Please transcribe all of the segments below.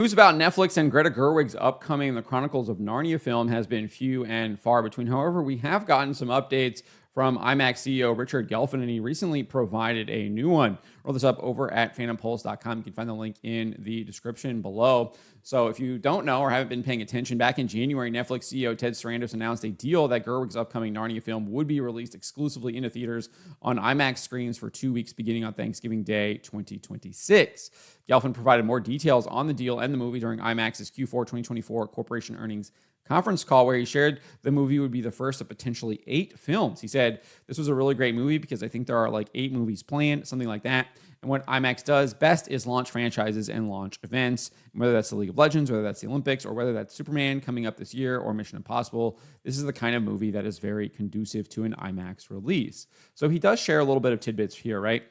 News about Netflix and Greta Gerwig's upcoming The Chronicles of Narnia film has been few and far between. However, we have gotten some updates from IMAX CEO Richard Gelfond, and he recently provided a new one. Roll this up over at phantompulse.com. You can find the link in the description below. So if you don't know or haven't been paying attention, back in January, Netflix CEO Ted Sarandos announced a deal that Gerwig's upcoming Narnia film would be released exclusively into theaters on IMAX screens for 2 weeks beginning on Thanksgiving Day 2026. Gelfond provided more details on the deal and the movie during IMAX's Q4 2024 corporation earnings conference call, where he shared the movie would be the first of potentially 8 films. He said, "This was a really great movie because I think there are like 8 movies planned, something like that. And what IMAX does best is launch franchises and launch events, whether that's the League of Legends, whether that's the Olympics, or whether that's Superman coming up this year or Mission Impossible. This is the kind of movie that is very conducive to an IMAX release." So he does share a little bit of tidbits here, right?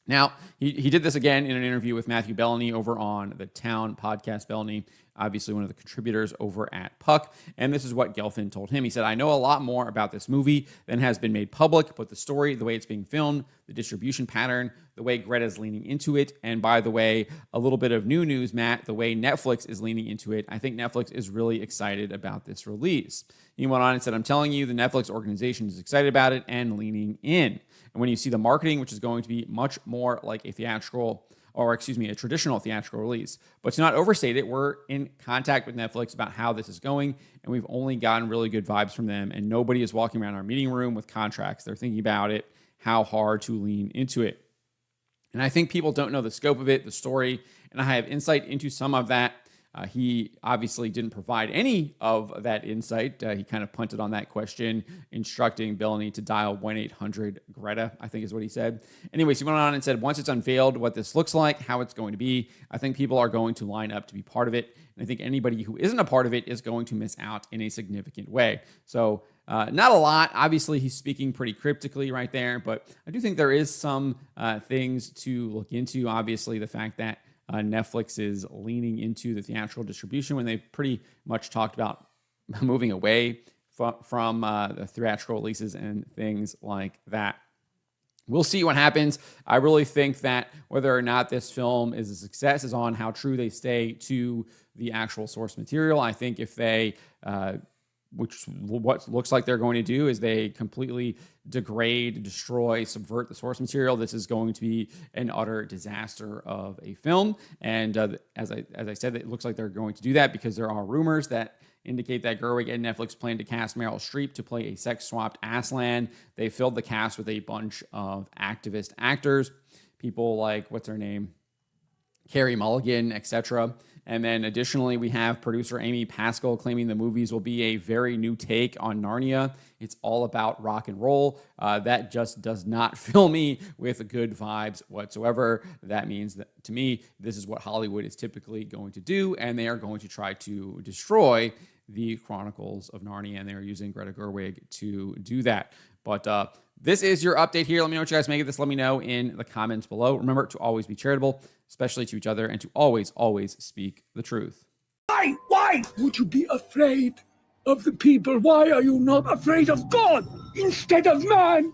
Now, he did this again in an interview with Matthew Bellany over on the Town podcast. Bellany, obviously one of the contributors over at Puck. And this is what Gelfond told him. He said, "I know a lot more about this movie than has been made public, but the story, the way it's being filmed, the distribution pattern, the way Greta's leaning into it, and by the way, a little bit of new news, Matt, the way Netflix is leaning into it, I think Netflix is really excited about this release." He went on and said, "I'm telling you, the Netflix organization is excited about it and leaning in. And when you see the marketing, which is going to be much more like a traditional theatrical release. But to not overstate it, we're in contact with Netflix about how this is going, and we've only gotten really good vibes from them, and nobody is walking around our meeting room with contracts. They're thinking about it, how hard to lean into it." And I think people don't know the scope of it, the story, and I have insight into some of that. He obviously didn't provide any of that insight. He kind of punted on that question, instructing Bellany to dial 1-800-GRETA, I think is what he said. Anyways, he went on and said, "Once it's unveiled what this looks like, how it's going to be, I think people are going to line up to be part of it. And I think anybody who isn't a part of it is going to miss out in a significant way." So not a lot. Obviously, he's speaking pretty cryptically right there, but I do think there is some things to look into. Obviously, the fact that Netflix is leaning into the theatrical distribution when they pretty much talked about moving away from the theatrical releases and things like that. We'll see what happens. I really think that whether or not this film is a success is on how true they stay to the actual source material. I think if they what looks like they're going to do is they completely degrade, destroy, subvert the source material, this is going to be an utter disaster of a film. And as I said, it looks like they're going to do that because there are rumors that indicate that Gerwig and Netflix plan to cast Meryl Streep to play a sex-swapped Aslan. They filled the cast with a bunch of activist actors, people like, what's her name? Carey Mulligan, etc. And then additionally, we have producer Amy Pascal claiming the movies will be a very new take on Narnia. It's all about rock and roll. That just does not fill me with good vibes whatsoever. That means that, to me, this is what Hollywood is typically going to do, and they are going to try to destroy the Chronicles of Narnia, and they are using Greta Gerwig to do that. But this is your update here. Let me know what you guys make of this. Let me know in the comments below. Remember to always be charitable, especially to each other, and to always, always speak the truth. Why would you be afraid of the people? Why are you not afraid of God instead of man?